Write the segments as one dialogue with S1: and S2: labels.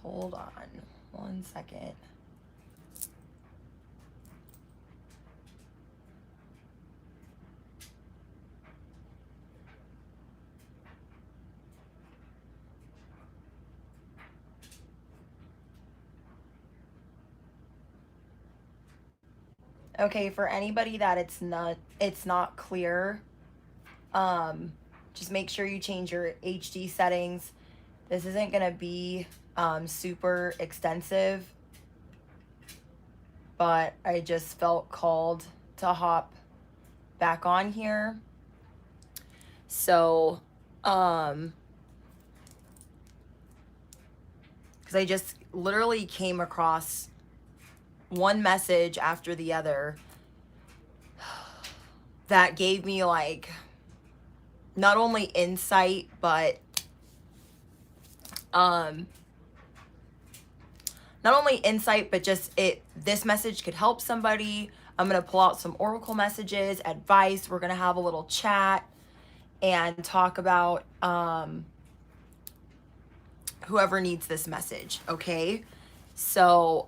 S1: Hold on 1 second. Okay, for anybody that it's not clear, just make sure you change your HD settings. This isn't gonna be super extensive, but I just felt called to hop back on here. So, because I just literally came across one message after the other that gave me like not only insight, but just this message could help somebody. I'm going to pull out some oracle messages, advice. We're going to have a little chat and talk about whoever needs this message, okay? So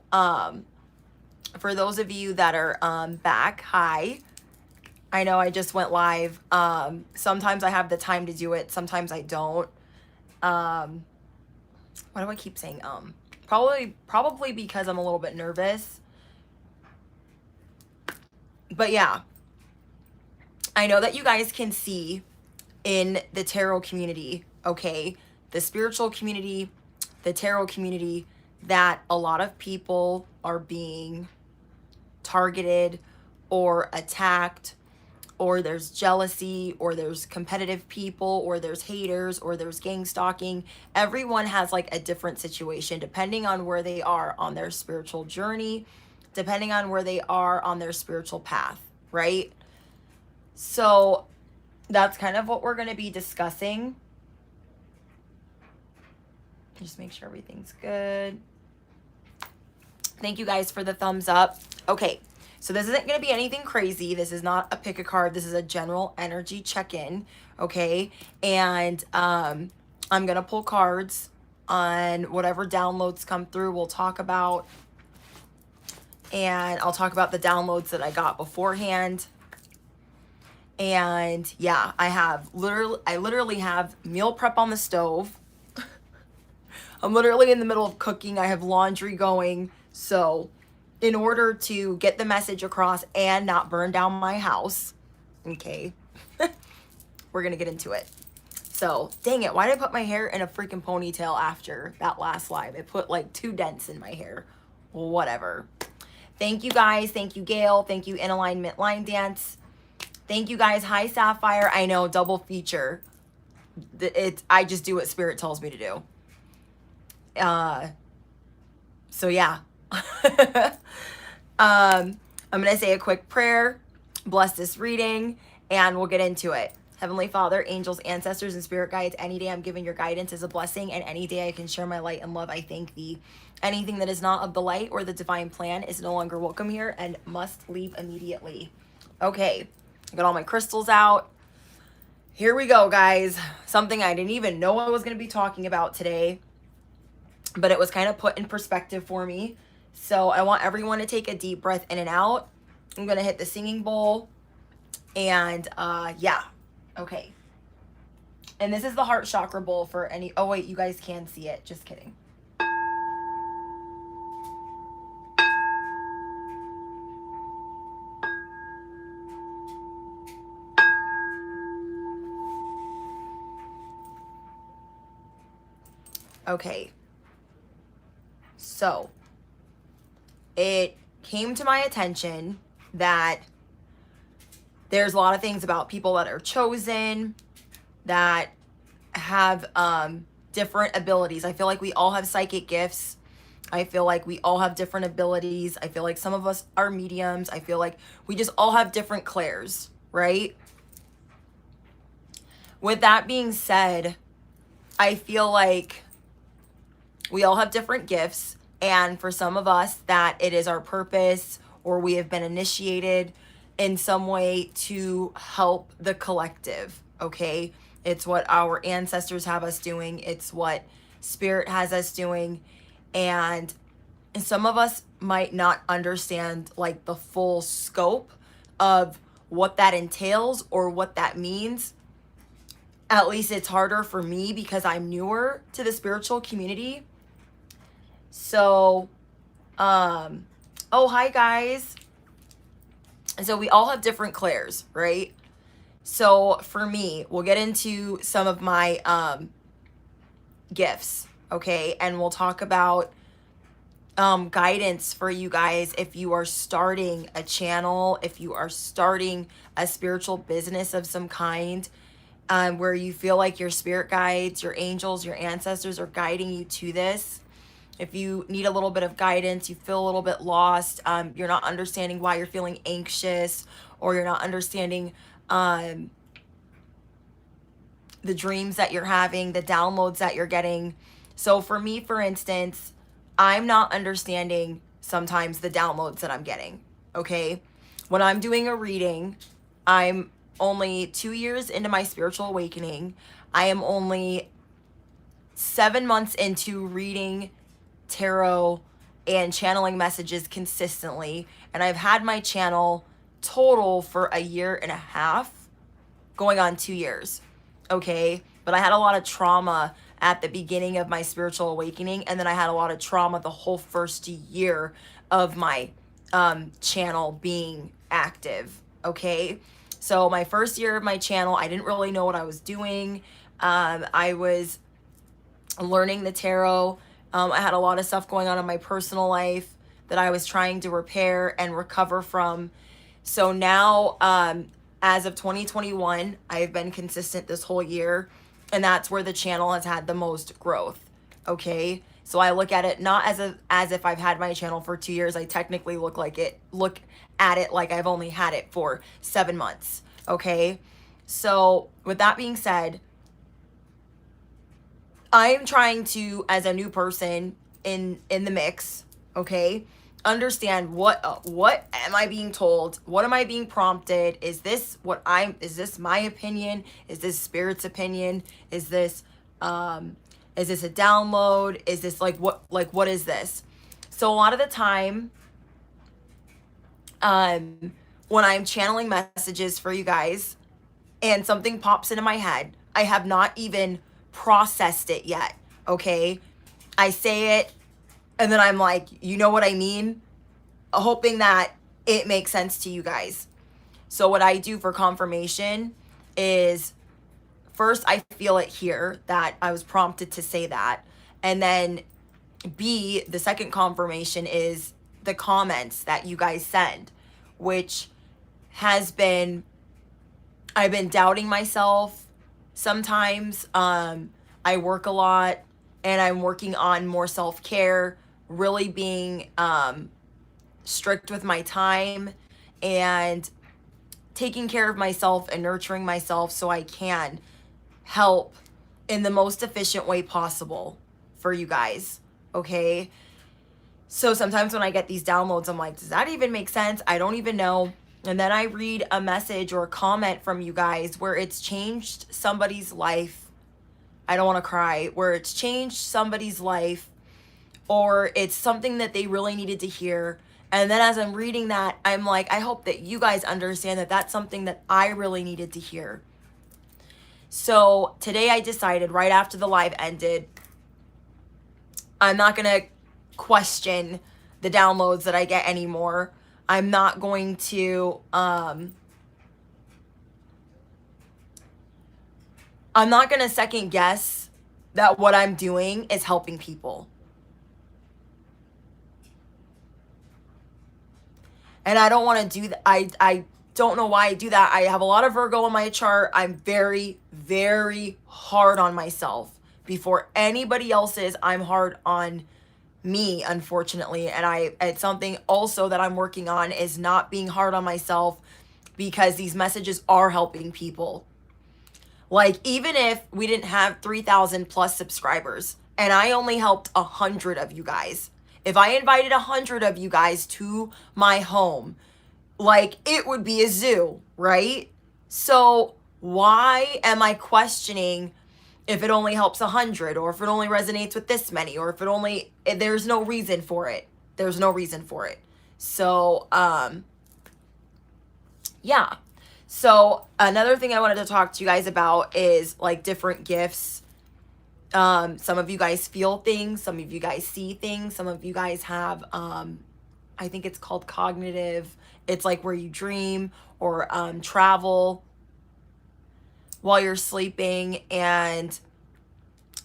S1: for those of you that are back, hi. I know I just went live. Sometimes I have the time to do it, sometimes I don't. Why do I keep saying probably because I'm a little bit nervous. But yeah, I know that you guys can see in the tarot community, okay, the spiritual community, the tarot community, that a lot of people are being targeted or attacked, or there's jealousy, or there's competitive people, or there's haters, or there's gang stalking. Everyone has like a different situation depending on where they are on their spiritual journey, depending on where they are on their spiritual path, right? So that's kind of what we're going to be discussing. Just make sure everything's good. Thank you guys for the thumbs up. Okay, so this isn't going to be anything crazy. This is not a pick a card. This is a general energy check-in, okay? And I'm going to pull cards on whatever downloads come through. We'll talk about, and I'll talk about the downloads that I got beforehand. And yeah, I literally have meal prep on the stove. I'm literally in the middle of cooking. I have laundry going. So in order to get the message across and not burn down my house, okay, we're going to get into it. So dang it. Why did I put my hair in a freaking ponytail after that last live? I put like 2 dents in my hair. Whatever. Thank you guys. Thank you, Gail. Thank you, In Alignment Line Dance. Thank you guys. Hi, Sapphire. I know, double feature. I just do what Spirit tells me to do. So yeah. I'm going to say a quick prayer, bless this reading, and we'll get into it. Heavenly Father, angels, ancestors, and spirit guides, any day I'm giving your guidance is a blessing, and any day I can share my light and love, I thank thee. Anything that is not of the light or the divine plan is no longer welcome here and must leave immediately. Okay, I got all my crystals out. Here we go, guys. Something I didn't even know I was going to be talking about today, but it was kind of put in perspective for me. So I want everyone to take a deep breath in and out. I'm going to hit the singing bowl. And yeah. Okay. And this is the heart chakra bowl for any... Oh, wait. You guys can see it. Just kidding. Okay. So it came to my attention that there's a lot of things about people that are chosen that have different abilities. I feel like we all have psychic gifts. I feel like we all have different abilities. I feel like some of us are mediums. I feel like we just all have different clairs, right? With that being said, I feel like we all have different gifts, and for some of us that it is our purpose, or we have been initiated in some way to help the collective, okay? It's what our ancestors have us doing. It's what Spirit has us doing. And some of us might not understand like the full scope of what that entails or what that means. At least it's harder for me because I'm newer to the spiritual community. So, oh, hi guys. So we all have different clairs, right? So for me, we'll get into some of my gifts, okay? And we'll talk about guidance for you guys if you are starting a channel, if you are starting a spiritual business of some kind, where you feel like your spirit guides, your angels, your ancestors are guiding you to this. If you need a little bit of guidance, you feel a little bit lost, you're not understanding why you're feeling anxious, or you're not understanding the dreams that you're having, the downloads that you're getting. So for me, for instance, I'm not understanding sometimes the downloads that I'm getting, okay? When I'm doing a reading, I'm only 2 years into my spiritual awakening. I am only 7 months into reading tarot and channeling messages consistently. And I've had my channel total for 1.5 years, going on 2 years, okay? But I had a lot of trauma at the beginning of my spiritual awakening, and then I had a lot of trauma the whole first year of my channel being active, okay? So my first year of my channel, I didn't really know what I was doing. I was learning the tarot. I had a lot of stuff going on in my personal life that I was trying to repair and recover from. So now, as of 2021, I've been consistent this whole year, and that's where the channel has had the most growth, okay? So I look at it not as if I've had my channel for 2 years. I technically look at it like I've only had it for 7 months, okay? So with that being said, I'm trying to, as a new person in the mix, okay, understand what am I being told? What am I being prompted? Is this my opinion? Is this spirit's opinion? Is this a download? Is this what is this? So a lot of the time, when I'm channeling messages for you guys and something pops into my head, I have not even processed it yet, okay? I say it and then I'm like, you know what I mean? Hoping that it makes sense to you guys. So what I do for confirmation is, first I feel it here that I was prompted to say that. And then B, the second confirmation is the comments that you guys send, which has been, I've been doubting myself sometimes. I work a lot and I'm working on more self-care, really being strict with my time and taking care of myself and nurturing myself so I can help in the most efficient way possible for you guys, okay? So sometimes when I get these downloads, I'm like, does that even make sense? I don't even know. And then I read a message or a comment from you guys where it's changed somebody's life. I don't want to cry. Where it's changed somebody's life, or it's something that they really needed to hear. And then as I'm reading that, I'm like, I hope that you guys understand that that's something that I really needed to hear. So today I decided, right after the live ended, I'm not going to question the downloads that I get anymore. I'm not going to, I'm not going to second guess that what I'm doing is helping people. And I don't want to do that. I don't know why I do that. I have a lot of Virgo in my chart. I'm very, very hard on myself. Before anybody else is, I'm hard on me, unfortunately. And it's something also that I'm working on, is not being hard on myself, because these messages are helping people. Like, even if we didn't have 3,000 plus subscribers and I only helped 100 of you guys, if I invited 100 of you guys to my home, like, it would be a zoo, right? So why am I questioning if it only helps 100, or if it only resonates with this many, or if it only, there's no reason for it. There's no reason for it. So, yeah. So another thing I wanted to talk to you guys about is like different gifts. Some of you guys feel things, some of you guys see things, some of you guys have, I think it's called cognitive. It's like where you dream or travel while you're sleeping. And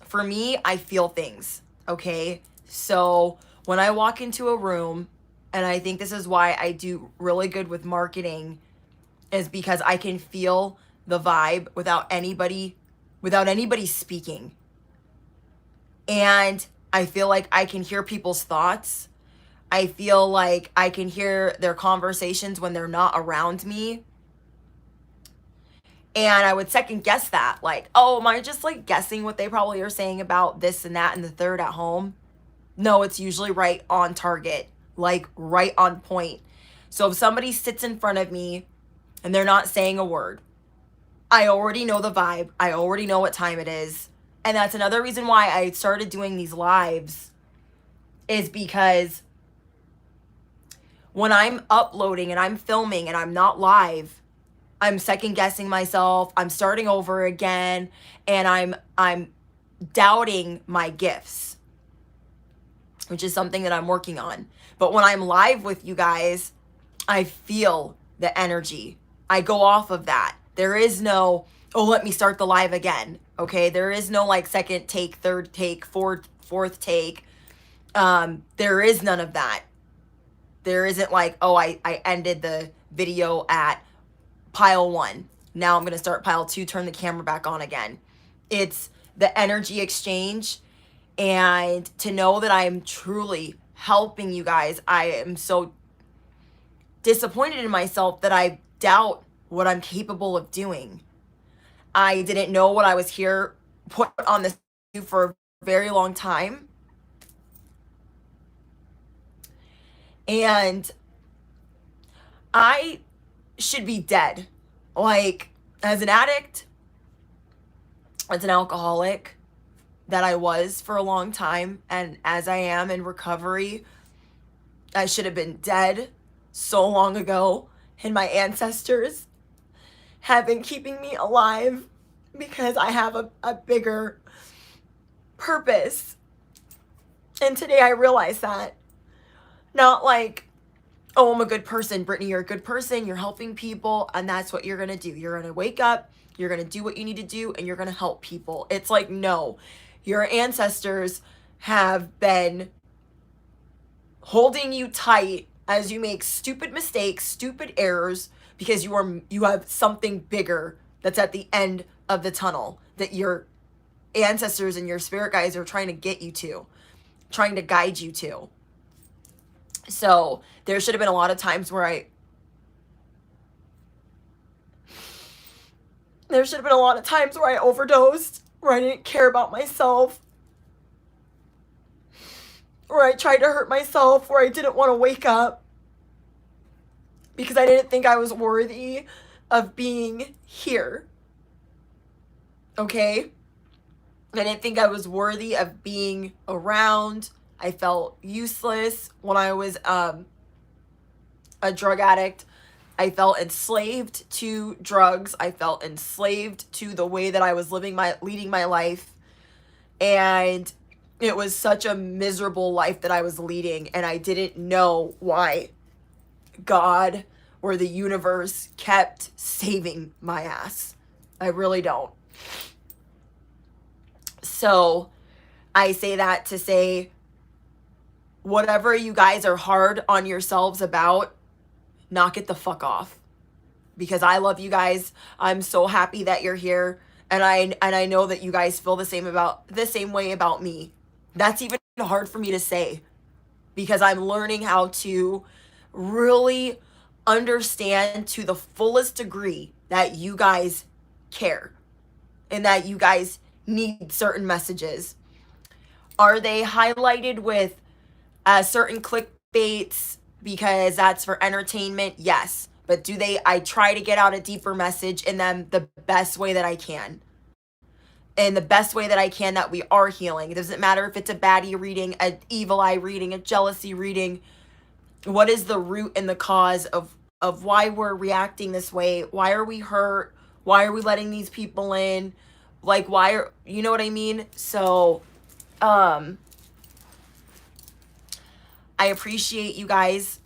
S1: for me, I feel things. Okay. So when I walk into a room, and I think this is why I do really good with marketing, is because I can feel the vibe without anybody speaking. And I feel like I can hear people's thoughts. I feel like I can hear their conversations when they're not around me. And I would second guess that. Like, oh, am I just like guessing what they probably are saying about this and that and the third at home? No, it's usually right on target, like right on point. So if somebody sits in front of me and they're not saying a word, I already know the vibe. I already know what time it is. And that's another reason why I started doing these lives, is because when I'm uploading and I'm filming and I'm not live, I'm second guessing myself. I'm starting over again, and I'm doubting my gifts, which is something that I'm working on. But when I'm live with you guys, I feel the energy. I go off of that. There is no, oh, let me start the live again. Okay. There is no like second take, third take, fourth take. There is none of that. There isn't like, oh, I ended the video at pile 1. Now I'm going to start pile 2, turn the camera back on again. It's the energy exchange. And to know that I'm truly helping you guys, I am so disappointed in myself that I doubt what I'm capable of doing. I didn't know what I was here put on this for a very long time. And I should be dead. Like, as an addict, as an alcoholic that I was for a long time, and as I am in recovery, I should have been dead so long ago. And my ancestors have been keeping me alive because I have a bigger purpose. And today I realize that. Not like, oh, I'm a good person. Brittany, you're a good person. You're helping people. And that's what you're going to do. You're going to wake up. You're going to do what you need to do. And you're going to help people. It's like, no, your ancestors have been holding you tight as you make stupid mistakes, stupid errors, because you have something bigger that's at the end of the tunnel that your ancestors and your spirit guides are trying to get you to, trying to guide you to. So there should have been a lot of times where I overdosed, where I didn't care about myself, where I tried to hurt myself, where I didn't want to wake up because I didn't think I was worthy of being here. Okay? I didn't think I was worthy of being around. I felt useless when I was a drug addict. I felt enslaved to drugs. I felt enslaved to the way that I was leading my life. And it was such a miserable life that I was leading, and I didn't know why God or the universe kept saving my ass. I really don't. So I say that to say, whatever you guys are hard on yourselves about, knock it the fuck off. Because I love you guys. I'm so happy that you're here. And I know that you guys feel the same way about me. That's even hard for me to say, because I'm learning how to really understand to the fullest degree that you guys care and that you guys need certain messages. Are they highlighted with certain clickbaits because that's for entertainment? Yes. But I try to get out a deeper message in them the best way that I can. in the best way that I can, that we are healing. It doesn't matter if it's a baddie reading, an evil eye reading, a jealousy reading. What is the root and the cause of why we're reacting this way? Why are we hurt? Why are we letting these people in? Like, why are, you know what I mean? So, I appreciate you guys,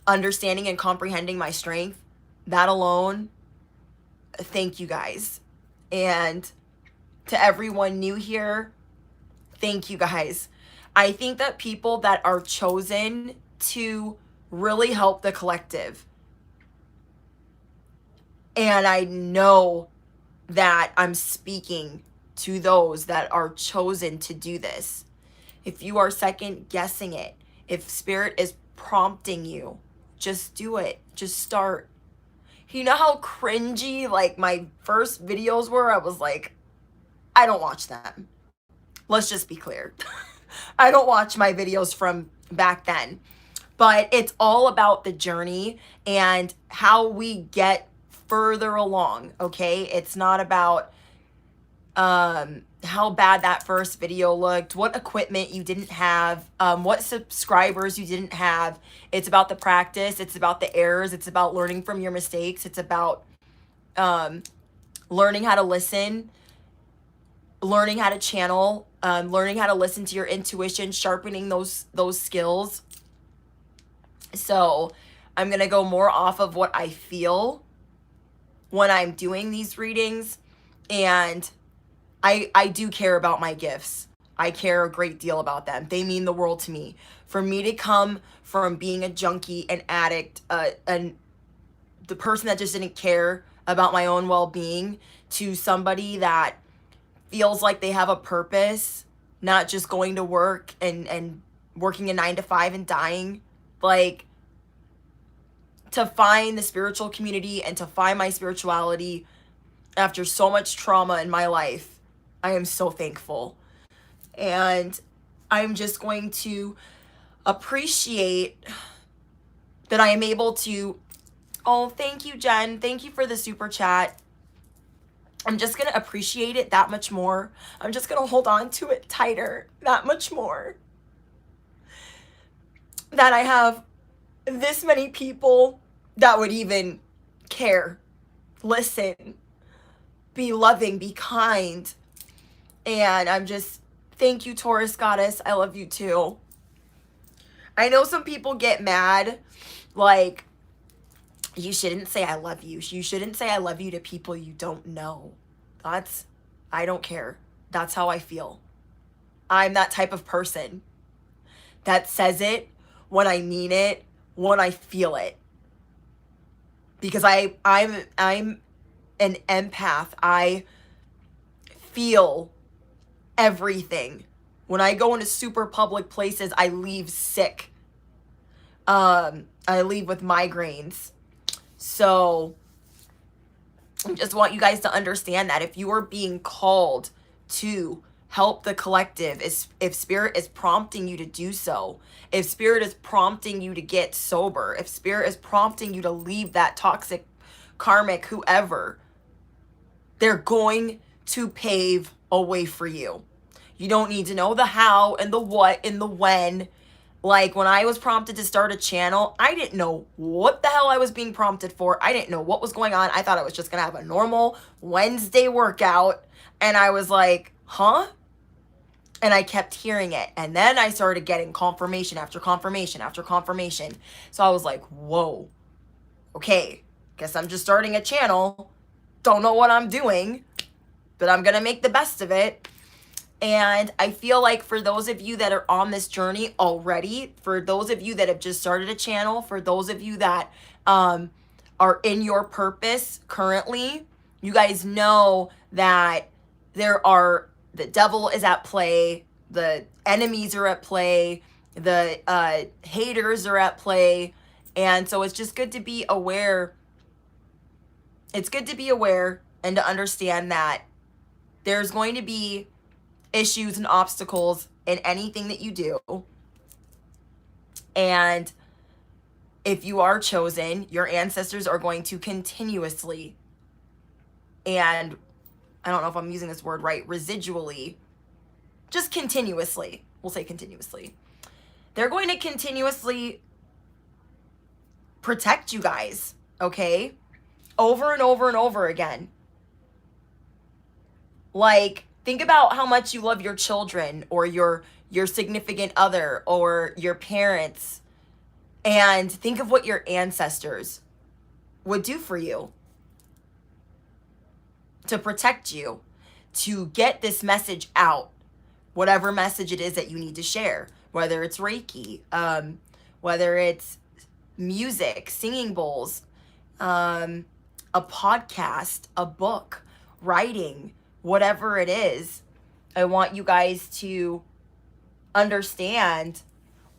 S1: understanding and comprehending my strength. That alone, thank you guys. And to everyone new here, thank you guys. I think that people that are chosen to really help the collective, and I know that I'm speaking to those that are chosen to do this. If you are second guessing it, if spirit is prompting you, just do it. Just start. You know how cringy like my first videos were? I was like, I don't watch them. Let's just be clear. I don't watch my videos from back then. But it's all about the journey and how we get further along, okay? It's not about how bad that first video looked, what equipment you didn't have, what subscribers you didn't have. It's about the practice. It's about the errors. It's about learning from your mistakes. It's about learning how to listen, learning how to channel, learning how to listen to your intuition, sharpening those skills. So I'm going to go more off of what I feel when I'm doing these readings. And I do care about my gifts. I care a great deal about them. They mean the world to me. For me to come from being a junkie, an addict, and the person that just didn't care about my own well-being, to somebody that feels like they have a purpose, not just going to work and working a 9 to 5 and dying. Like, to find the spiritual community and to find my spirituality after so much trauma in my life, I am so thankful. And I'm just going to appreciate that I am able to, oh, thank you, Jen. Thank you for the super chat. I'm just going to appreciate it that much more. I'm just going to hold on to it tighter that much more. That I have this many people that would even care, listen, be loving, be kind. And I'm just, thank you, Taurus goddess. I love you too. I know some people get mad, like, you shouldn't say I love you. You shouldn't say I love you to people you don't know. I don't care. That's how I feel. I'm that type of person that says it when I mean it, when I feel it. Because I'm an empath. I feel everything. When I go into super public places, I leave sick. I leave with migraines. So I just want you guys to understand that if you are being called to help the collective, if spirit is prompting you to do so, if spirit is prompting you to get sober, if spirit is prompting you to leave that toxic, karmic, whoever, they're going to pave a way for you. You don't need to know the how and the what and the when. Like, when I was prompted to start a channel, I didn't know what the hell I was being prompted for. I didn't know what was going on. I thought I was just going to have a normal Wednesday workout. And I was like, huh? And I kept hearing it. And then I started getting confirmation after confirmation after confirmation. So I was like, whoa, okay, guess I'm just starting a channel. Don't know what I'm doing, but I'm going to make the best of it. And I feel like for those of you that are on this journey already, for those of you that have just started a channel, for those of you that are in your purpose currently, you guys know that the devil is at play, the enemies are at play, the haters are at play. And so it's just good to be aware. It's good to be aware and to understand that there's going to be issues and obstacles in anything that you do. And if you are chosen, your ancestors are going to continuously and I don't know if I'm using this word right, residually, just continuously, we'll say continuously. They're going to continuously protect you guys, okay? Over and over and over again. Like, think about how much you love your children or your significant other or your parents, and think of what your ancestors would do for you to protect you, to get this message out, whatever message it is that you need to share, whether it's Reiki, whether it's music, singing bowls, a podcast, a book, writing, whatever it is. I want you guys to understand.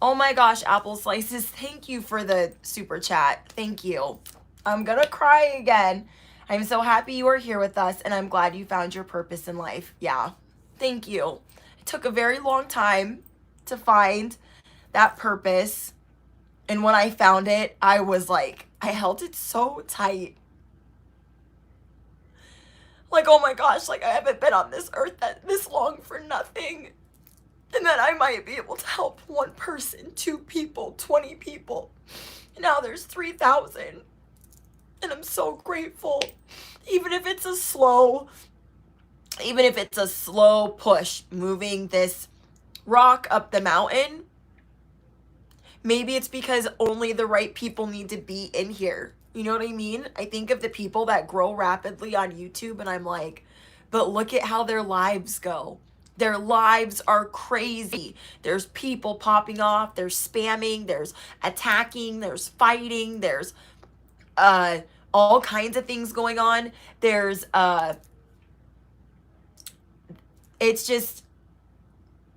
S1: Oh my gosh, Apple Slices, thank you for the super chat. Thank you. I'm gonna cry again. I'm so happy you are here with us, and I'm glad you found your purpose in life. Yeah, thank you. It took a very long time to find that purpose, and when I found it, I was like, I held it so tight. Like, oh my gosh, like I haven't been on this earth this long for nothing. And that I might be able to help one person, 2 people, 20 people. And now there's 3,000. And I'm so grateful. Even if it's a slow push, moving this rock up the mountain, maybe it's because only the right people need to be in here. You know what I mean? I think of the people that grow rapidly on YouTube, and I'm like, but look at how their lives go. Their lives are crazy. There's people popping off, there's spamming, there's attacking, there's fighting, there's all kinds of things going on. There's it's just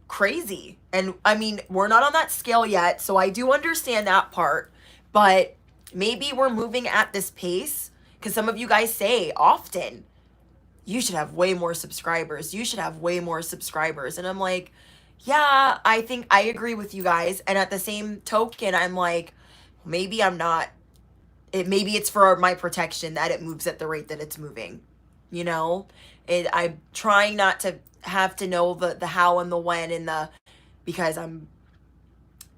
S1: crazy. And I mean, we're not on that scale yet, so I do understand that part, but maybe we're moving at this pace, because some of you guys say often, you should have way more subscribers. You should have way more subscribers. And I'm like, yeah, I think I agree with you guys. And at the same token, I'm like, maybe I'm not. Maybe it's for my protection that it moves at the rate that it's moving. You know, I'm trying not to have to know the how and the when and because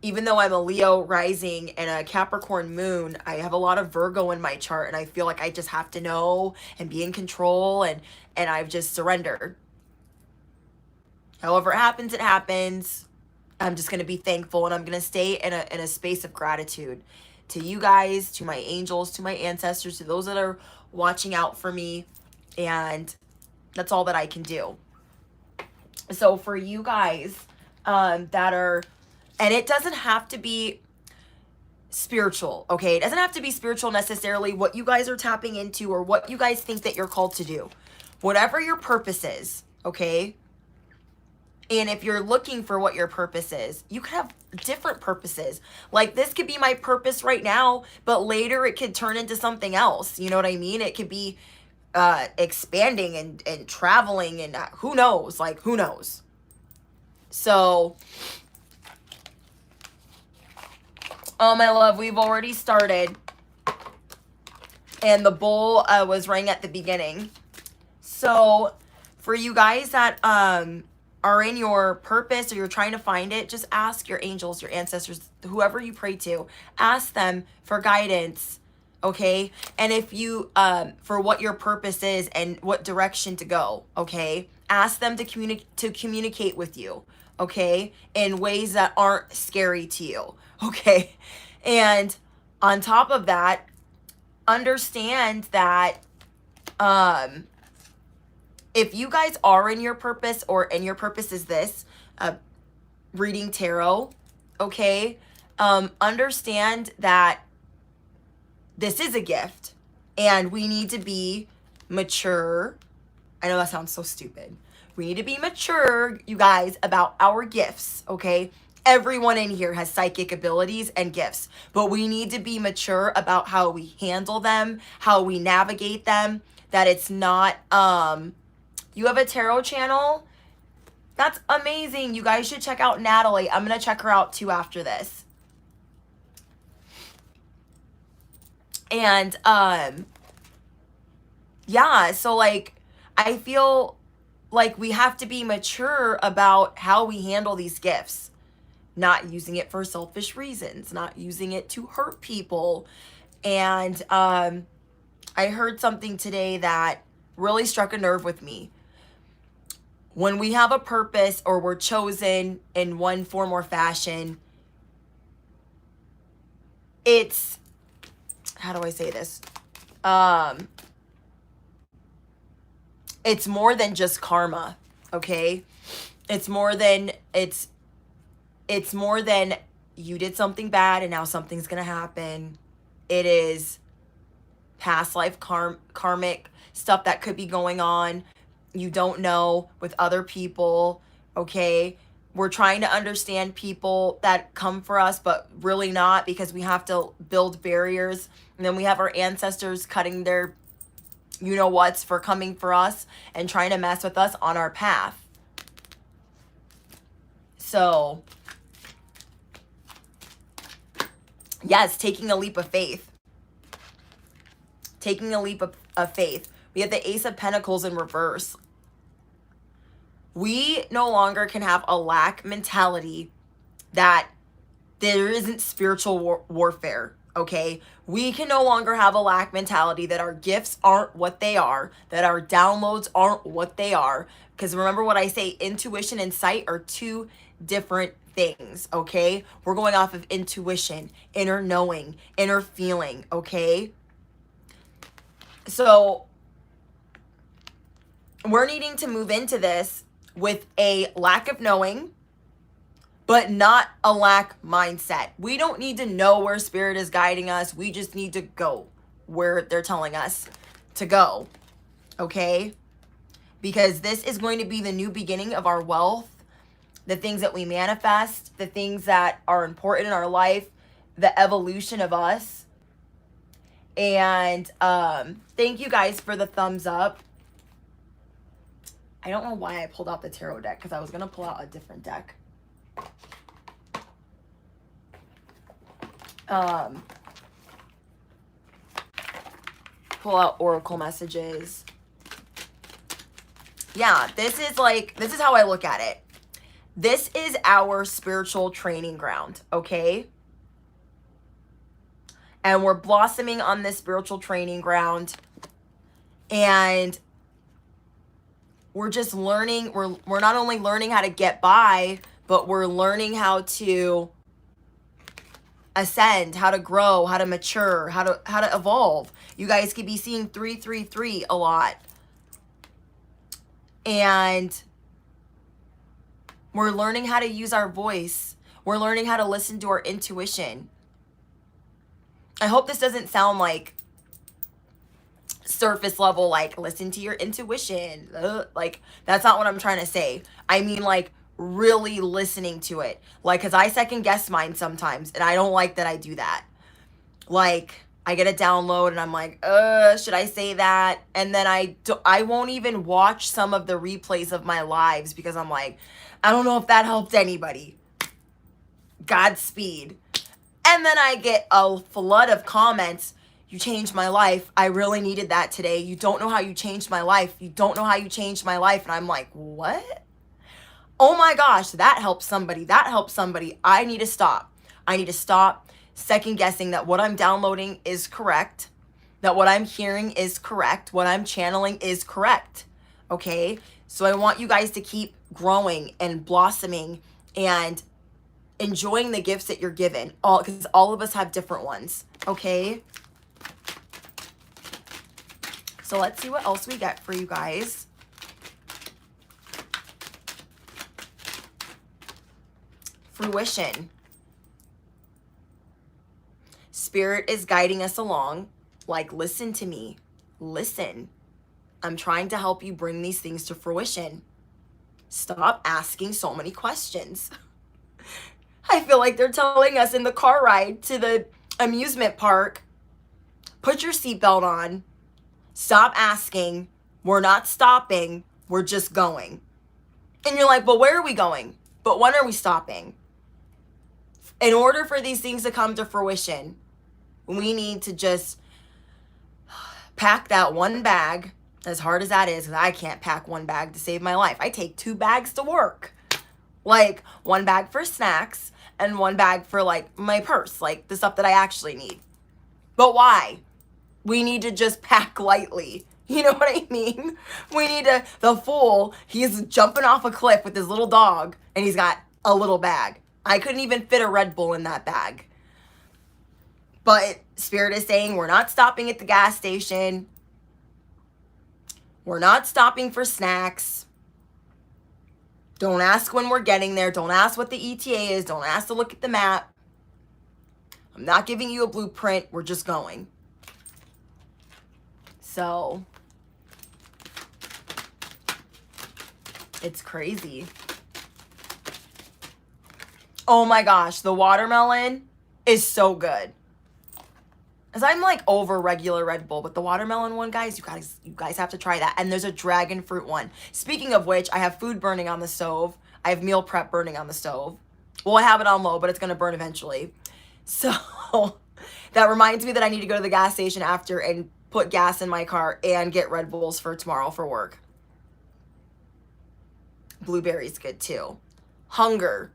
S1: even though I'm a Leo rising and a Capricorn moon, I have a lot of Virgo in my chart, and I feel like I just have to know and be in control, and I've just surrendered. However it happens, it happens. I'm just going to be thankful, and I'm going to stay in a space of gratitude to you guys, to my angels, to my ancestors, to those that are watching out for me, and that's all that I can do. So for you guys that are, and it doesn't have to be spiritual, okay? It doesn't have to be spiritual necessarily, what you guys are tapping into or what you guys think that you're called to do. Whatever your purpose is, okay? And if you're looking for what your purpose is, you could have different purposes. Like, this could be my purpose right now, but later it could turn into something else. You know what I mean? It could be expanding and traveling, and who knows? Like, who knows? So, oh, my love, we've already started. And the bowl was rang at the beginning. So, for you guys that are in your purpose, or you're trying to find it, just ask your angels, your ancestors, whoever you pray to. Ask them for guidance, okay? And if you, for what your purpose is and what direction to go, okay? Ask them to communicate with you, okay? In ways that aren't scary to you, okay? And on top of that, understand that if you guys are in your purpose, and your purpose is this, reading tarot, okay? Understand that this is a gift, and we need to be mature. I know that sounds so stupid. We need to be mature, you guys, about our gifts, okay? Everyone in here has psychic abilities and gifts, but we need to be mature about how we handle them, how we navigate them, that it's not, you have a tarot channel? That's amazing. You guys should check out Natalie. I'm going to check her out too after this. And, yeah, so like, I feel like we have to be mature about how we handle these gifts, not using it for selfish reasons, not using it to hurt people. And I heard something today that really struck a nerve with me. When we have a purpose or we're chosen in one form or fashion, it's, how do I say this? It's more than just karma, okay? It's more than you did something bad and now something's gonna happen. It is past life karmic stuff that could be going on. You don't know with other people, okay? We're trying to understand people that come for us, but really not, because we have to build barriers. And then we have our ancestors cutting their you-know-whats for coming for us and trying to mess with us on our path. So, yes, taking a leap of faith. Taking a leap of faith. We have the Ace of Pentacles in reverse. We no longer can have a lack mentality that there isn't spiritual warfare, okay? We can no longer have a lack mentality that our gifts aren't what they are, that our downloads aren't what they are. Because remember what I say, intuition and sight are two different things, okay? We're going off of intuition, inner knowing, inner feeling, okay? So we're needing to move into this with a lack of knowing, but not a lack mindset. We don't need to know where spirit is guiding us. We just need to go where they're telling us to go, okay? Because this is going to be the new beginning of our wealth, the things that we manifest, the things that are important in our life, the evolution of us. And thank you guys for the thumbs up. I don't know why I pulled out the tarot deck, because I was going to pull out a different deck. Pull out oracle messages. Yeah, this is how I look at it. This is our spiritual training ground, okay? And we're blossoming on this spiritual training ground. And we're just learning, we're not only learning how to get by, but we're learning how to ascend, how to grow, how to mature, how to evolve. You guys could be seeing 333 a lot. And we're learning how to use our voice. We're learning how to listen to our intuition. I hope this doesn't sound like surface level, like listen to your intuition. Like, that's not what I'm trying to say. I mean, like, really listening to it. Like, because I second guess mine sometimes, and I don't like that I do that. Like, I get a download and I'm like, should I say that? And then I won't even watch some of the replays of my lives, because I'm like, I don't know if that helped anybody. Godspeed. And then I get a flood of comments. You changed my life. I really needed that today. You don't know how you changed my life. You don't know how you changed my life. And I'm like, what? Oh my gosh, that helps somebody. That helps somebody. I need to stop. I need to stop second guessing that what I'm downloading is correct, that what I'm hearing is correct, what I'm channeling is correct. Okay? So I want you guys to keep growing and blossoming and enjoying the gifts that you're given, because all of us have different ones. Okay? So let's see what else we get for you guys. Fruition. Spirit is guiding us along. Like, listen to me. Listen. I'm trying to help you bring these things to fruition. Stop asking so many questions. I feel like they're telling us in the car ride to the amusement park, put your seatbelt on. Stop asking. We're not stopping. We're just going. And you're like, but where are we going? But when are we stopping? In order for these things to come to fruition, we need to just pack that one bag As hard as that is, because I can't pack one bag to save my life. I take 2 bags to work. Like, 1 bag for snacks and 1 bag for, like, my purse. Like, the stuff that I actually need. But why? We need to just pack lightly. You know what I mean? We need to, the fool, he's jumping off a cliff with his little dog, and he's got a little bag. I couldn't even fit a Red Bull in that bag. But Spirit is saying we're not stopping at the gas station. We're not stopping for snacks. Don't ask when we're getting there. Don't ask what the ETA is. Don't ask to look at the map. I'm not giving you a blueprint. We're just going. So, it's crazy. Oh my gosh, the watermelon is so good. As I'm like over regular Red Bull, but the watermelon one, guys, you guys have to try that. And there's a dragon fruit one. Speaking of which, I have food burning on the stove. I have meal prep burning on the stove. Well, I have it on low, but it's going to burn eventually. So that reminds me that I need to go to the gas station after and put gas in my car and get Red Bulls for tomorrow for work. Blueberries good too. Hunger.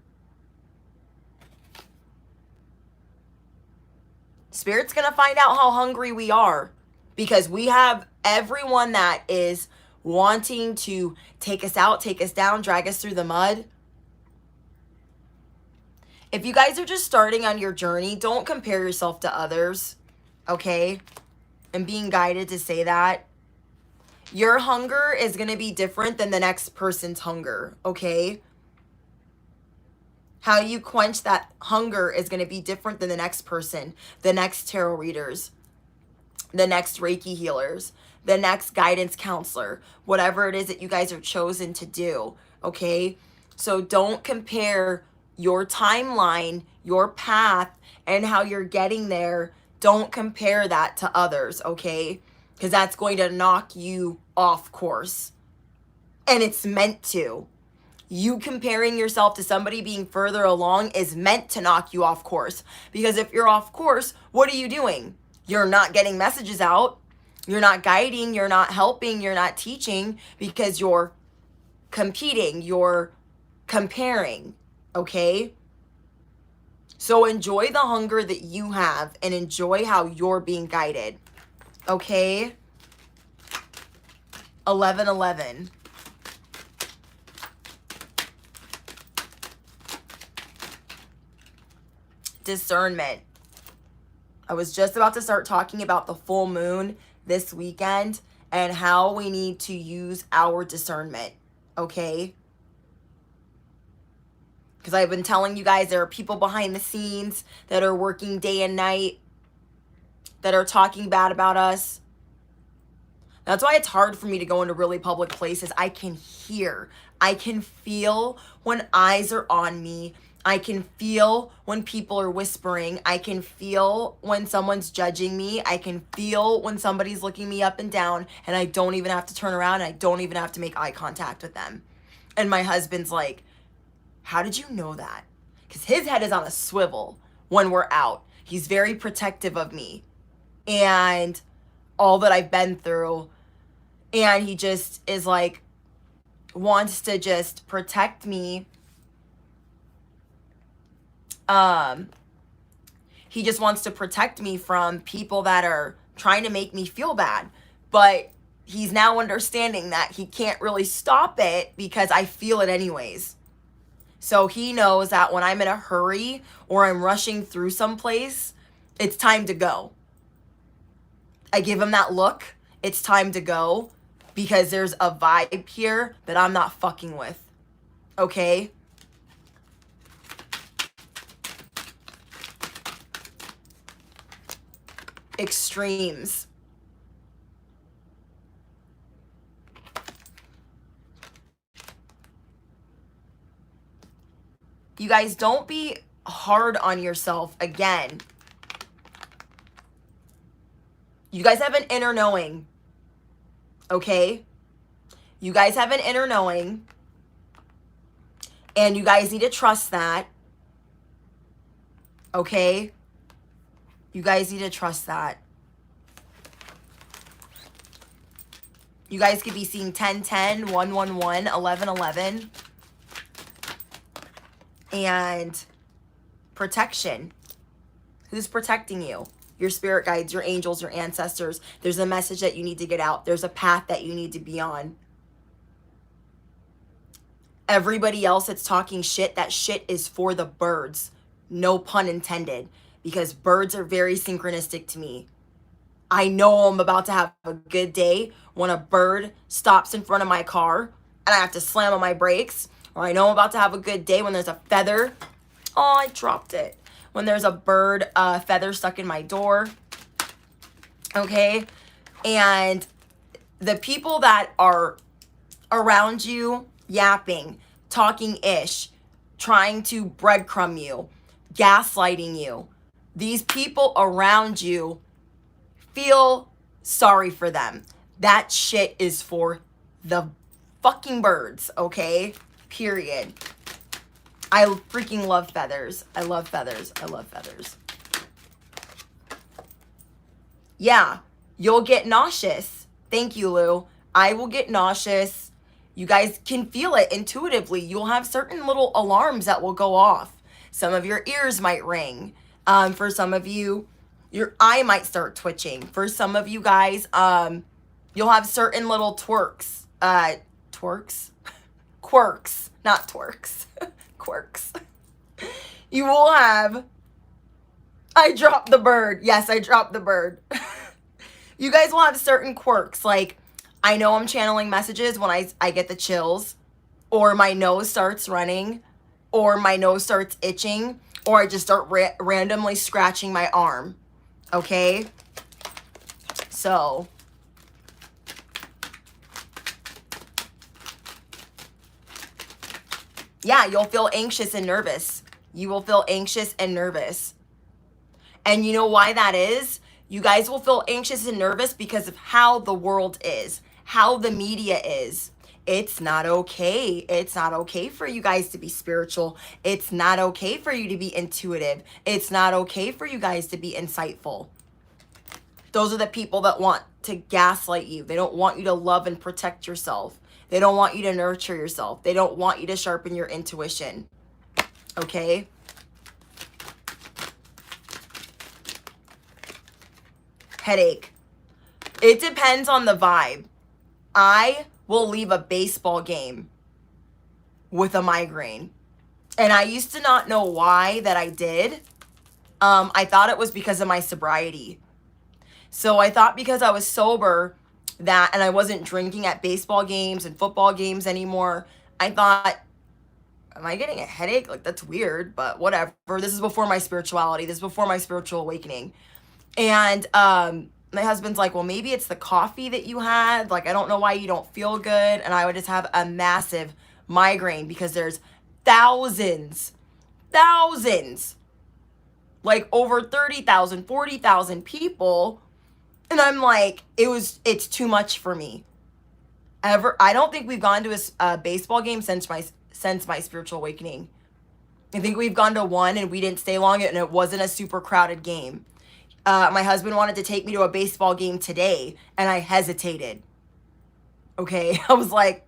S1: Spirit's going to find out how hungry we are, because we have everyone that is wanting to take us out, take us down, drag us through the mud. If you guys are just starting on your journey, don't compare yourself to others, okay? I'm being guided to say that. Your hunger is going to be different than the next person's hunger, okay? How you quench that hunger is going to be different than the next person, the next tarot readers, the next Reiki healers, the next guidance counselor, whatever it is that you guys are chosen to do, okay? So don't compare your timeline, your path, and how you're getting there. Don't compare that to others, okay? Because that's going to knock you off course. And it's meant to. You comparing yourself to somebody being further along is meant to knock you off course. Because if you're off course, what are you doing? You're not getting messages out. You're not guiding. You're not helping. You're not teaching, because you're competing. You're comparing. Okay? So enjoy the hunger that you have and enjoy how you're being guided. Okay? 11:11. Discernment. I was just about to start talking about the full moon this weekend and how we need to use our discernment, okay? Because I've been telling you guys there are people behind the scenes that are working day and night that are talking bad about us. That's why it's hard for me to go into really public places. I can hear, I can feel when eyes are on me. I can feel when people are whispering. I can feel when someone's judging me. I can feel when somebody's looking me up and down, and I don't even have to turn around. And I don't even have to make eye contact with them. And my husband's like, how did you know that? Because his head is on a swivel when we're out. He's very protective of me and all that I've been through. And he just is like, wants to just protect me. He just wants to protect me from people that are trying to make me feel bad. But he's now understanding that he can't really stop it because I feel it anyways. So he knows that when I'm in a hurry or I'm rushing through someplace, it's time to go. I give him that look. It's time to go because there's a vibe here that I'm not fucking with. Okay? Extremes. You guys, don't be hard on yourself again. You guys have an inner knowing. Okay? You guys have an inner knowing. And you guys need to trust that. Okay? You guys need to trust that. You guys could be seeing 10, 10, 1, 1, 1, 11, 11. And protection. Who's protecting you? Your spirit guides, your angels, your ancestors. There's a message that you need to get out. There's a path that you need to be on. Everybody else that's talking shit, that shit is for the birds. No pun intended. Because birds are very synchronistic to me. I know I'm about to have a good day when a bird stops in front of my car and I have to slam on my brakes. Or I know I'm about to have a good day when there's a feather. Oh, I dropped it. When there's a bird feather stuck in my door. Okay? And the people that are around you yapping, talking ish, trying to breadcrumb you, gaslighting you, these people around you, feel sorry for them. That shit is for the fucking birds, okay? Period. I freaking love feathers. I love feathers. I love feathers. Yeah, you'll get nauseous. Thank you, Lou. I will get nauseous. You guys can feel it intuitively. You'll have certain little alarms that will go off. Some of your ears might ring. For some of you, your eye might start twitching. For some of you guys, you'll have certain little twerks. Twerks? Quirks, not twerks. Quirks. You will have... I dropped the bird. Yes, I dropped the bird. You guys will have certain quirks. Like, I know I'm channeling messages when I get the chills. Or my nose starts running. Or my nose starts itching. Or I just start randomly scratching my arm. Okay? So... yeah, you'll feel anxious and nervous. You will feel anxious and nervous. And you know why that is? You guys will feel anxious and nervous because of how the world is, how the media is. It's not okay. It's not okay for you guys to be spiritual. It's not okay for you to be intuitive. It's not okay for you guys to be insightful. Those are the people that want to gaslight you. They don't want you to love and protect yourself. They don't want you to nurture yourself. They don't want you to sharpen your intuition. Okay? Headache. It depends on the vibe. I will leave a baseball game with a migraine. And I used to not know why that I did. I thought it was because of my sobriety. So I thought because I was sober that, and I wasn't drinking at baseball games and football games anymore, I thought, am I getting a headache? Like, that's weird, but whatever. This is before my spirituality. This is before my spiritual awakening. And my husband's like, well, maybe it's the coffee that you had. Like, I don't know why you don't feel good. And I would just have a massive migraine because there's thousands, like over 30,000, 40,000 people. And I'm like, it's too much for me. I don't think we've gone to a baseball game since my spiritual awakening. I think we've gone to one and we didn't stay long and it wasn't a super crowded game. My husband wanted to take me to a baseball game today and I hesitated. Okay. I was like,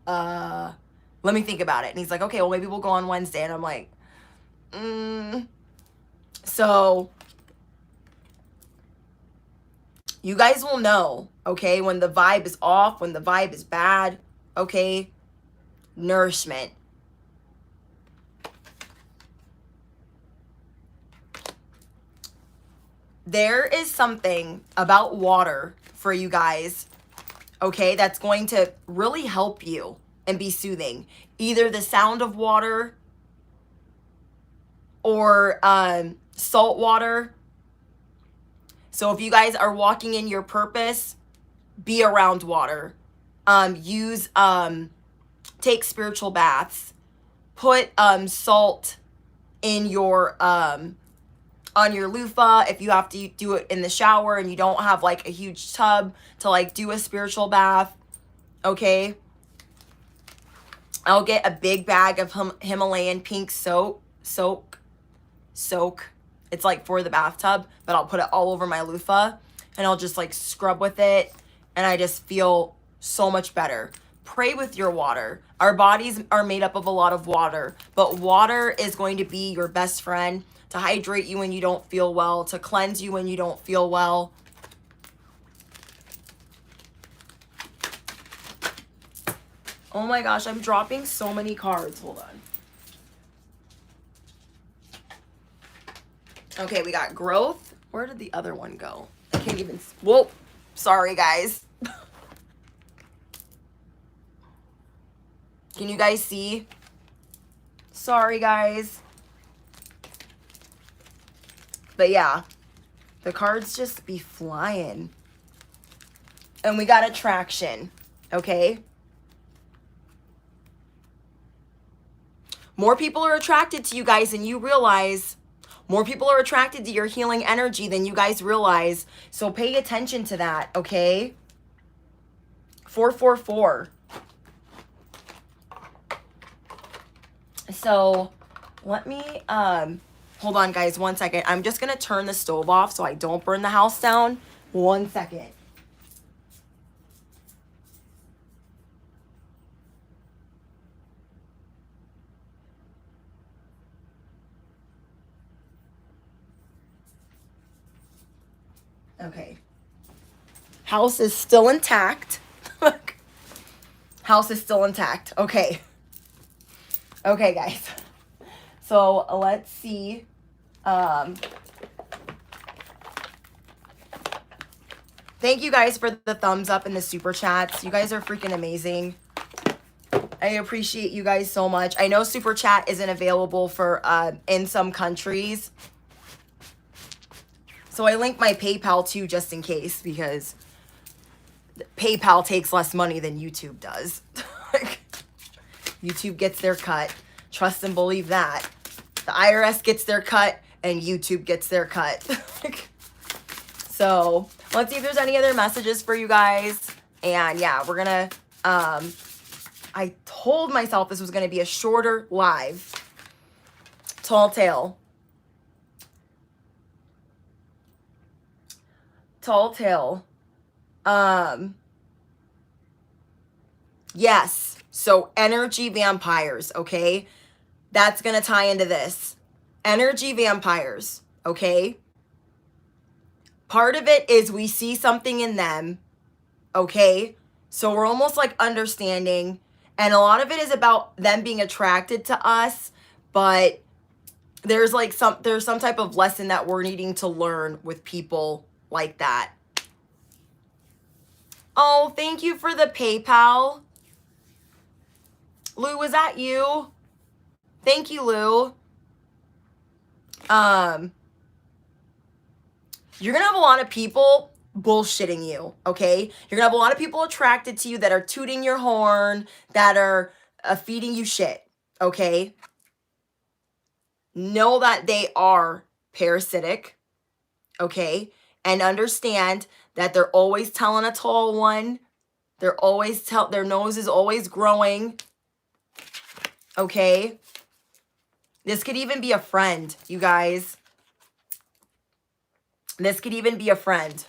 S1: let me think about it. And he's like, okay, well, maybe we'll go on Wednesday. And I'm like, So you guys will know, okay, when the vibe is off, when the vibe is bad, okay? Nourishment. There is something about water for you guys, okay, that's going to really help you and be soothing. Either the sound of water or salt water. So if you guys are walking in your purpose, be around water. Take spiritual baths. Put salt in your on your loofah if you have to do it in the shower and you don't have like a huge tub to like do a spiritual bath. Okay. I'll get a big bag of Himalayan pink soak. It's like for the bathtub, but I'll put it all over my loofah and I'll just like scrub with it. And I just feel so much better. Pray with your water. Our bodies are made up of a lot of water, but water is going to be your best friend to hydrate you when you don't feel well, to cleanse you when you don't feel well. Oh my gosh, I'm dropping so many cards. Hold on. Okay, we got growth. Where did the other one go? I can't even... Whoa. Sorry, guys. Can you guys see? Sorry, guys. But yeah, the cards just be flying. And we got attraction, okay? More people are attracted to you guys than you realize. More people are attracted to your healing energy than you guys realize. So pay attention to that, okay? 444. So let me, hold on guys, 1 second. I'm just going to turn the stove off so I don't burn the house down. 1 second. Okay. House is still intact. House is still intact. Okay. Okay, guys. So let's see. Thank you guys for the thumbs up and the super chats. You guys are freaking amazing. I appreciate you guys so much. I know super chat isn't available for in some countries. So I linked my PayPal too, just in case, because PayPal takes less money than YouTube does. YouTube gets their cut. Trust and believe that. The IRS gets their cut and YouTube gets their cut. So let's see if there's any other messages for you guys. And yeah, we're gonna, I told myself this was gonna be a shorter live. Tall tale. Tall tale. Yes. So energy vampires, okay? That's going to tie into this. Energy vampires, okay? Part of it is we see something in them, okay? So we're almost like understanding, and a lot of it is about them being attracted to us, but there's like there's some type of lesson that we're needing to learn with people like that. Oh, thank you for the PayPal. Lou, was that you? Thank you, Lou. You're gonna have a lot of people bullshitting you, okay? You're gonna have a lot of people attracted to you that are tooting your horn, that are feeding you shit, okay? Know that they are parasitic, okay? And understand that they're always telling a tall one. They're always their nose is always growing. Okay? This could even be a friend, you guys. This could even be a friend.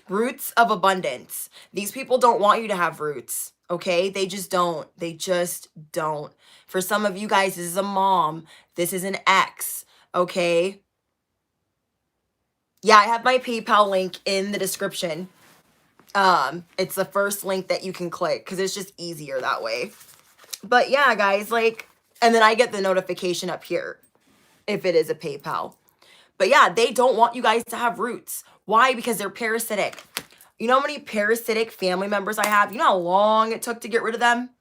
S1: Roots of abundance. These people don't want you to have roots, okay? They just don't. They just don't. For some of you guys, this is a mom. This is an ex, okay? Yeah, I have my PayPal link in the description. It's the first link that you can click because it's just easier that way. But yeah, guys, like, and then I get the notification up here if it is a PayPal. But yeah, they don't want you guys to have roots. Why? Because they're parasitic. You know how many parasitic family members I have? You know how long it took to get rid of them?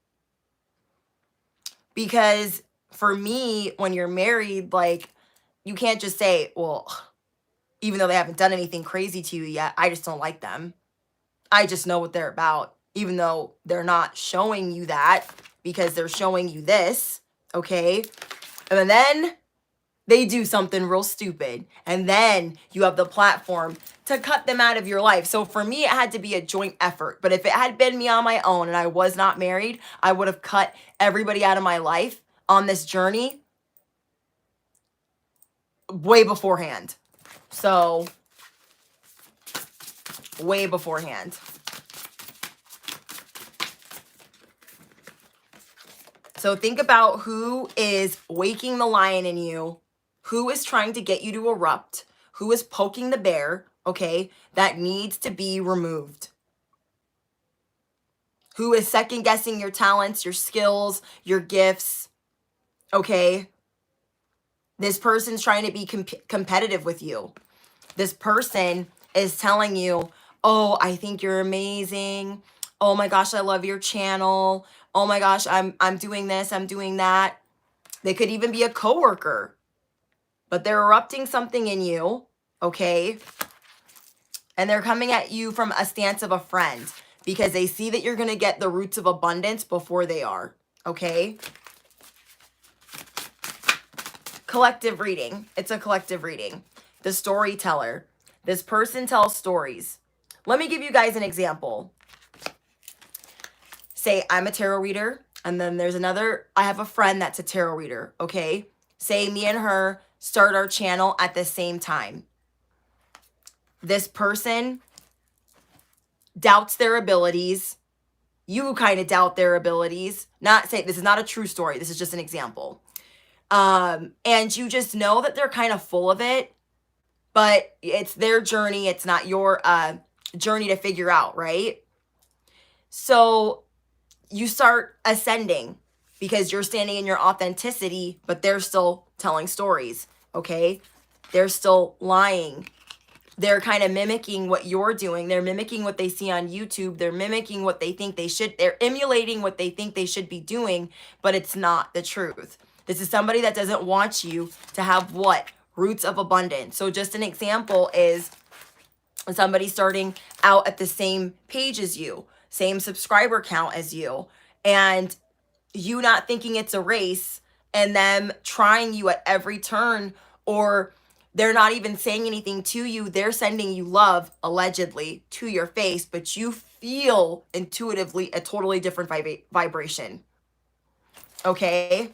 S1: Because for me, when you're married, like, you can't just say, well, even though they haven't done anything crazy to you yet, I just don't like them. I just know what they're about, even though they're not showing you that because they're showing you this, okay? And then they do something real stupid, and then you have the platform to cut them out of your life. So for me, it had to be a joint effort. But if it had been me on my own and I was not married, I would have cut everybody out of my life on this journey way beforehand. So way beforehand. So think about who is waking the lion in you, who is trying to get you to erupt, who is poking the bear, okay, that needs to be removed. Who is second guessing your talents, your skills, your gifts, okay? This person's trying to be competitive with you. This person is telling you, oh, I think you're amazing. Oh my gosh, I love your channel. Oh my gosh, I'm doing this, I'm doing that. They could even be a coworker, but they're erupting something in you, okay? And they're coming at you from a stance of a friend because they see that you're going to get the roots of abundance before they are, okay? Collective reading. It's a collective reading. The storyteller. This person tells stories. Let me give you guys an example. Say I'm a tarot reader, and then there's another, I have a friend that's a tarot reader, okay? Say me and her start our channel at the same time. This person doubts their abilities. You kind of doubt their abilities. Not say this is not a true story. This is just an example. And you just know that they're kind of full of it, but it's their journey. It's not your journey to figure out, right? So you start ascending because you're standing in your authenticity, but they're still telling stories, okay? They're still lying. They're kind of mimicking what you're doing. They're mimicking what they see on YouTube. They're mimicking what they think they should. They're emulating what they think they should be doing, but it's not the truth. This is somebody that doesn't want you to have what? Roots of abundance. So just an example is somebody starting out at the same page as you, same subscriber count as you, and you not thinking it's a race and them trying you at every turn, or they're not even saying anything to you. They're sending you love, allegedly, to your face, but you feel intuitively a totally different vibration. Okay?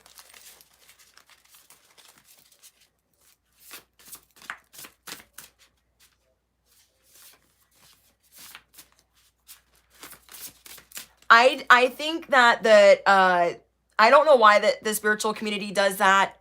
S1: I think that I don't know why the spiritual community does that.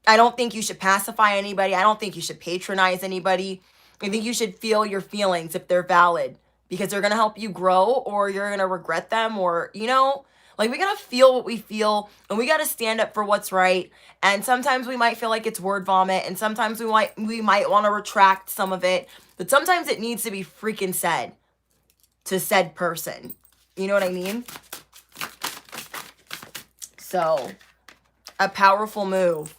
S1: I don't think you should pacify anybody. I don't think you should patronize anybody. I think you should feel your feelings if they're valid, because they're going to help you grow, or you're going to regret them, or, you know, like, we got to feel what we feel, and we got to stand up for what's right. And sometimes we might feel like it's word vomit, and sometimes we might want to retract some of it, but sometimes it needs to be freaking said to said person. You know what I mean? So, a powerful move.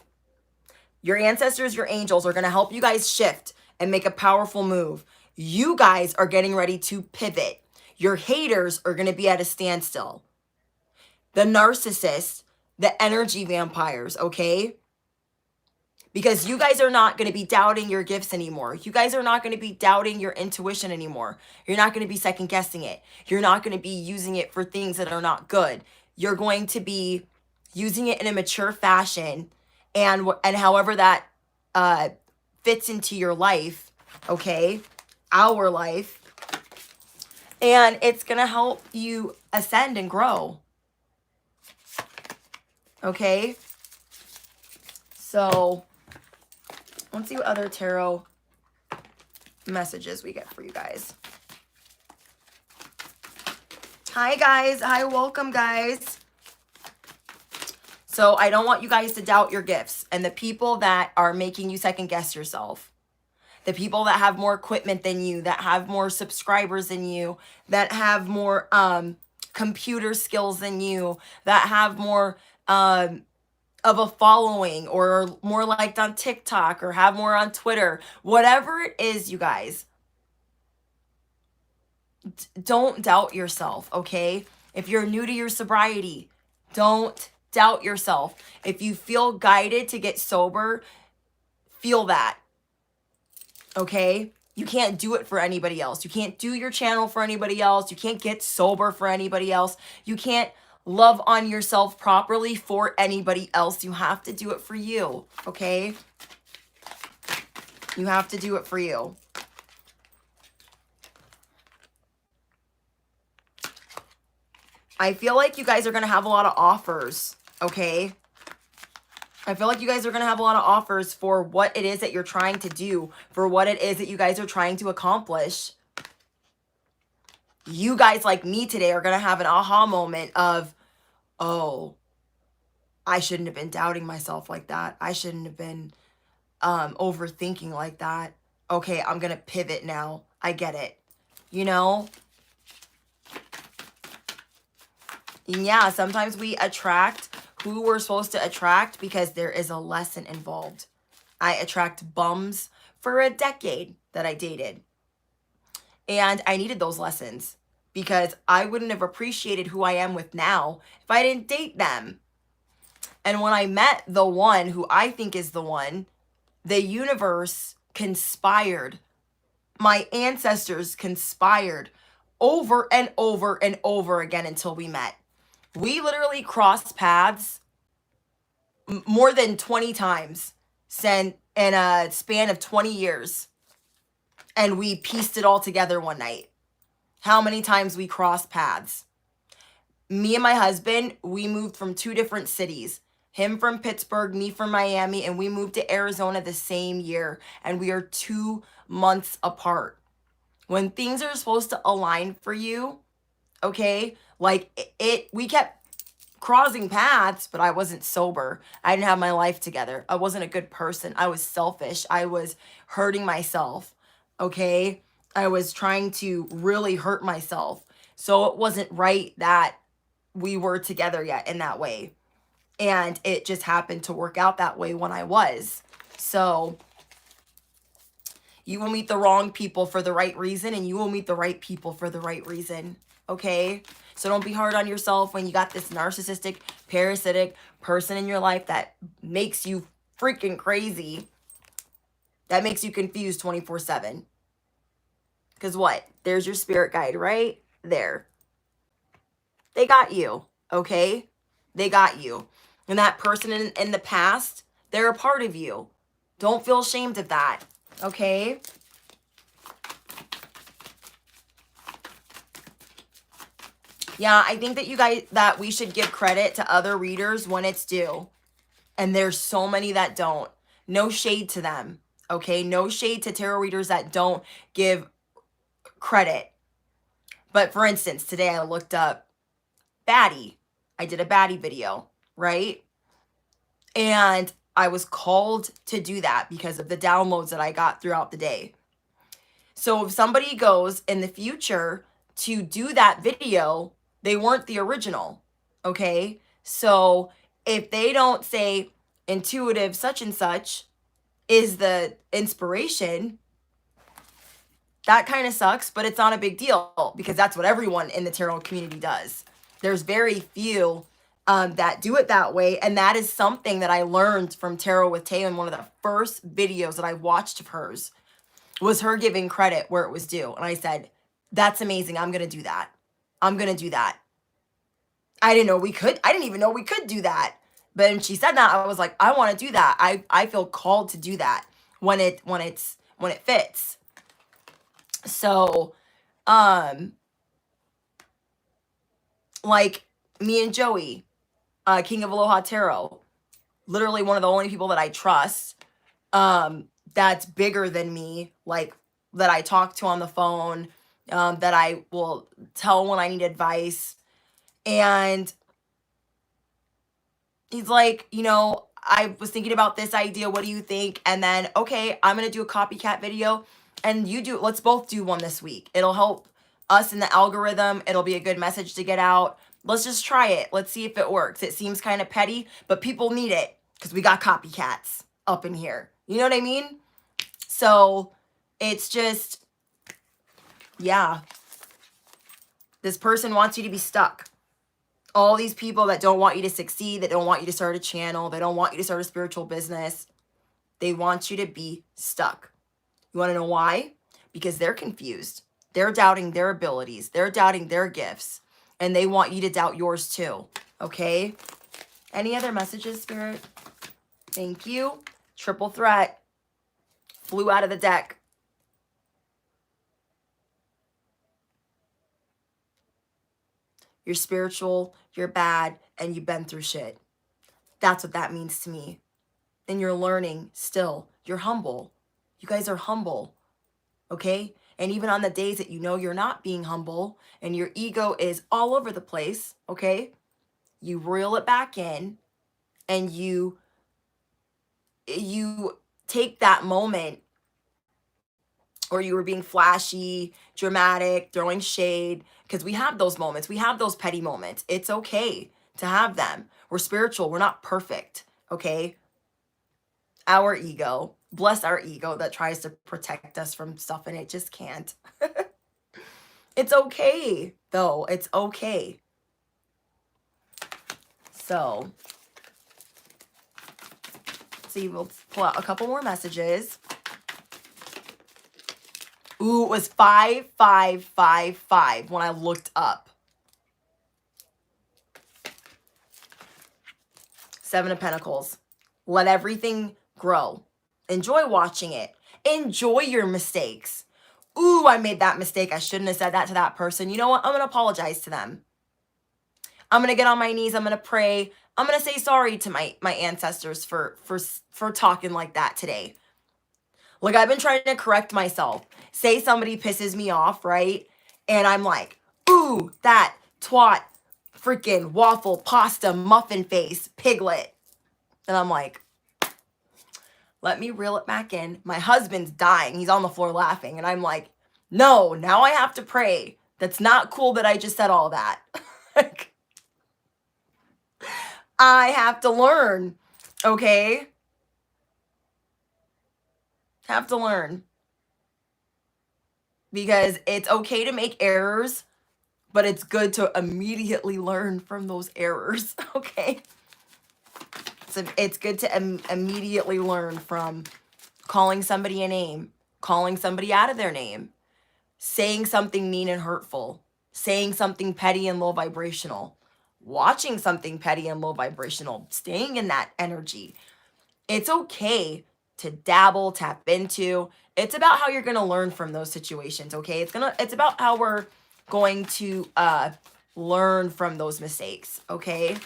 S1: Your ancestors, your angels are going to help you guys shift and make a powerful move. You guys are getting ready to pivot. Your haters are going to be at a standstill. The narcissists, the energy vampires, okay? Because you guys are not going to be doubting your gifts anymore. You guys are not going to be doubting your intuition anymore. You're not going to be second guessing it. You're not going to be using it for things that are not good. You're going to be using it in a mature fashion, and however that fits into your life, okay? Our life. And it's going to help you ascend and grow. Okay? So let's see what other tarot messages we get for you guys. Hi, guys. Hi, welcome, guys. So I don't want you guys to doubt your gifts, and the people that are making you second guess yourself, the people that have more equipment than you, that have more subscribers than you, that have more computer skills than you, that have more of a following, or are more liked on TikTok, or have more on Twitter, whatever it is, you guys, don't doubt yourself, okay? If you're new to your sobriety, don't doubt yourself. If you feel guided to get sober, feel that, okay? You can't do it for anybody else. You can't do your channel for anybody else. You can't get sober for anybody else. You can't love on yourself properly for anybody else. You have to do it for you, okay? You have to do it for you. I feel like you guys are going to have a lot of offers, okay? I feel like you guys are going to have a lot of offers for what it is that you're trying to do, for what it is that you guys are trying to accomplish. You guys like me today are going to have an aha moment of, oh, I shouldn't have been doubting myself like that. I shouldn't have been overthinking like that. Okay, I'm going to pivot now. I get it. You know? And yeah, sometimes we attract who we're supposed to attract because there is a lesson involved. I attract bums for a decade that I dated. And I needed those lessons because I wouldn't have appreciated who I am with now if I didn't date them. And when I met the one who I think is the one, the universe conspired. My ancestors conspired over and over and over again until we met. We literally crossed paths more than 20 times in a span of 20 years. And we pieced it all together one night. How many times we crossed paths. Me and my husband, we moved from 2 different cities. Him from Pittsburgh, me from Miami, and we moved to Arizona the same year. And we are 2 months apart. When things are supposed to align for you, okay, like we kept crossing paths, but I wasn't sober. I didn't have my life together. I wasn't a good person. I was selfish. I was hurting myself, okay? I was trying to really hurt myself. So it wasn't right that we were together yet in that way. And it just happened to work out that way when I was. So you will meet the wrong people for the right reason, and you will meet the right people for the right reason, okay? So don't be hard on yourself when you got this narcissistic, parasitic person in your life that makes you freaking crazy, that makes you confused 24/7. Because what? There's your spirit guide right there. They got you, okay? They got you. And that person in the past, they're a part of you. Don't feel ashamed of that, okay? Yeah, I think that that we should give credit to other readers when it's due. And there's so many that don't. No shade to them, okay? No shade to tarot readers that don't give credit. But for instance, today I looked up baddie. I did a baddie video, right? And I was called to do that because of the downloads that I got throughout the day. So if somebody goes in the future to do that video, they weren't the original, okay? So if they don't say intuitive such and such is the inspiration, that kind of sucks, but it's not a big deal because that's what everyone in the tarot community does. There's very few that do it that way, and that is something that I learned from Tarot with Tay in one of the first videos that I watched of hers, was her giving credit where it was due. And I said, that's amazing. I'm going to do that. I'm going to do that. I didn't even know we could do that. But when she said that, I was like, I want to do that. I feel called to do that when it fits. So, like me and Joey, King of Aloha Tarot, literally one of the only people that I trust, that's bigger than me, like that I talk to on the phone, that I will tell when I need advice. And he's like, you know, I was thinking about this idea. What do you think? And then, okay, I'm going to do a copycat video and let's both do one this week. It'll help us in the algorithm. It'll be a good message to get out. Let's just try it. Let's see if it works. It seems kind of petty, but people need it because we got copycats up in here. You know what I mean? So it's just, yeah. This person wants you to be stuck. All these people that don't want you to succeed, that don't want you to start a channel, they don't want you to start a spiritual business. They want you to be stuck. You want to know why? Because they're confused. They're doubting their abilities. They're doubting their gifts. And they want you to doubt yours too. Okay? Any other messages, Spirit? Thank you. Triple threat. Flew out of the deck. You're spiritual, you're bad, and you've been through shit. That's what that means to me. And you're learning still. You're humble. You guys are humble. Okay? And even on the days that you know you're not being humble and your ego is all over the place, okay? You reel it back in and you take that moment, or you were being flashy, dramatic, throwing shade, because we have those moments. We have those petty moments. It's okay to have them. We're spiritual. We're not perfect, okay? Our ego, bless our ego that tries to protect us from stuff and it just can't. It's okay, though. It's okay. So, see, we'll pull out a couple more messages. Ooh, it was 5555 when I looked up. 7 of Pentacles. Let everything grow. Enjoy watching it. Enjoy your mistakes. Ooh, I made that mistake. I shouldn't have said that to that person. You know what? I'm going to apologize to them. I'm going to get on my knees. I'm going to pray. I'm going to say sorry to my ancestors for talking like that today. Like, I've been trying to correct myself. Say somebody pisses me off, right? And I'm like, ooh, that twat, freaking waffle, pasta, muffin face, piglet. And I'm like, let me reel it back in. My husband's dying. He's on the floor laughing. And I'm like, no, now I have to pray. That's not cool that I just said all that. Like, I have to learn, okay? Have to learn. Because it's okay to make errors, but it's good to immediately learn from those errors, okay? So it's good to immediately learn from calling somebody a name, calling somebody out of their name, saying something mean and hurtful, saying something petty and low vibrational, watching something petty and low vibrational, staying in that energy. It's okay to dabble, tap into. It's about how you're going to learn from those situations, okay? It's about how we're going to learn from those mistakes, okay?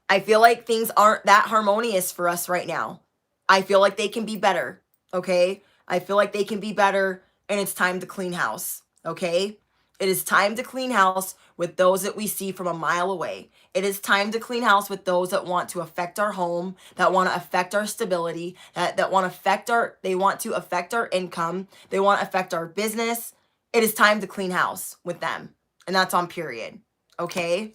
S1: I feel like things aren't that harmonious for us right now. I feel like they can be better, okay? I feel like they can be better, and it's time to clean house, okay? It is time to clean house with those that we see from a mile away. It is time to clean house with those that want to affect our home, that want to affect our stability, that want to affect they want to affect our income, they want to affect our business. It is time to clean house with them. And that's on period, okay?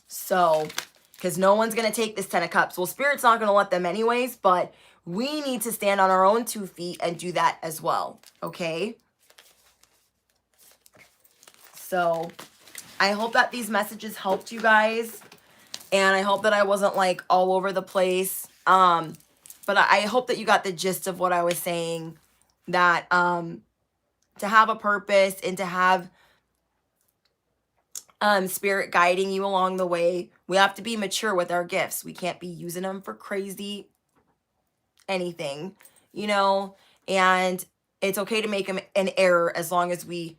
S1: So, because no one's going to take this 10 of Cups. Well, Spirit's not going to let them anyways, but we need to stand on our own 2 feet and do that as well, okay? So, I hope that these messages helped you guys, and I hope that I wasn't, like, all over the place, but I hope that you got the gist of what I was saying, that to have a purpose and to have Spirit guiding you along the way, we have to be mature with our gifts. We can't be using them for crazy anything, you know, and it's okay to make an error as long as we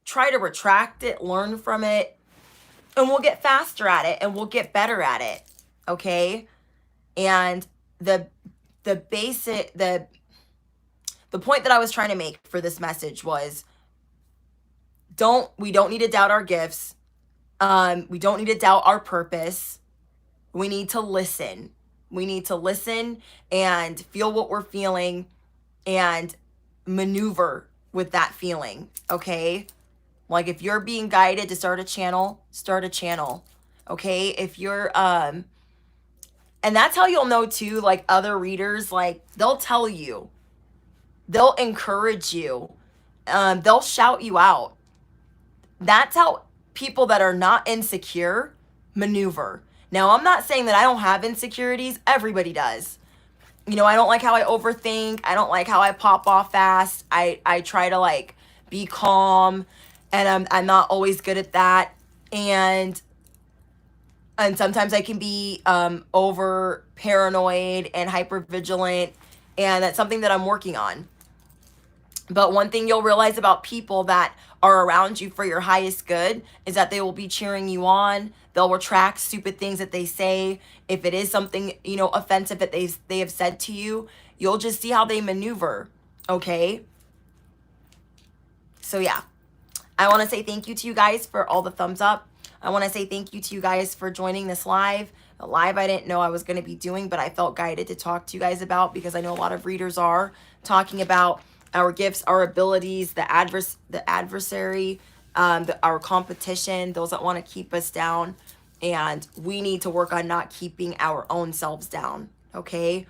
S1: try to retract it, learn from it, and we'll get faster at it and we'll get better at it, okay? And the point that I was trying to make for this message was, we don't need to doubt our gifts. We don't need to doubt our purpose. We need to listen. We need to listen and feel what we're feeling and maneuver with that feeling, okay? Like, if you're being guided to start a channel, okay? If you're, and that's how you'll know too, like, other readers, like, they'll tell you, they'll encourage you, they'll shout you out. That's how people that are not insecure maneuver. Now, I'm not saying that I don't have insecurities. Everybody does. You know, I don't like how I overthink. I don't like how I pop off fast. I try to, like, be calm, and I'm not always good at that. And sometimes I can be over paranoid and hyper vigilant, and that's something that I'm working on. But one thing you'll realize about people that are around you for your highest good is that they will be cheering you on. They'll retract stupid things that they say. If it is something, you know, offensive that they have said to you, you'll just see how they maneuver, okay? So yeah, I want to say thank you to you guys for all the thumbs up. I want to say thank you to you guys for joining this live. A live I didn't know I was going to be doing, but I felt guided to talk to you guys about, because I know a lot of readers are talking about our gifts, our abilities, the adversary, our competition, those that want to keep us down. And we need to work on not keeping our own selves down, okay?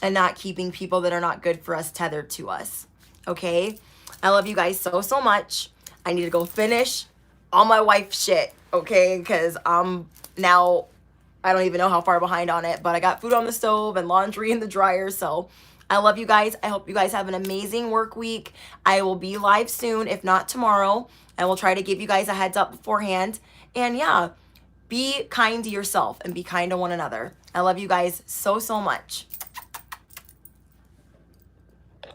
S1: And not keeping people that are not good for us tethered to us, okay? I love you guys so, so much. I need to go finish all my wife shit, okay? Because I'm now, I don't even know how far behind on it, but I got food on the stove and laundry in the dryer. So I love you guys. I hope you guys have an amazing work week. I will be live soon, if not tomorrow. I will try to give you guys a heads up beforehand. And yeah, be kind to yourself and be kind to one another. I love you guys so, so much.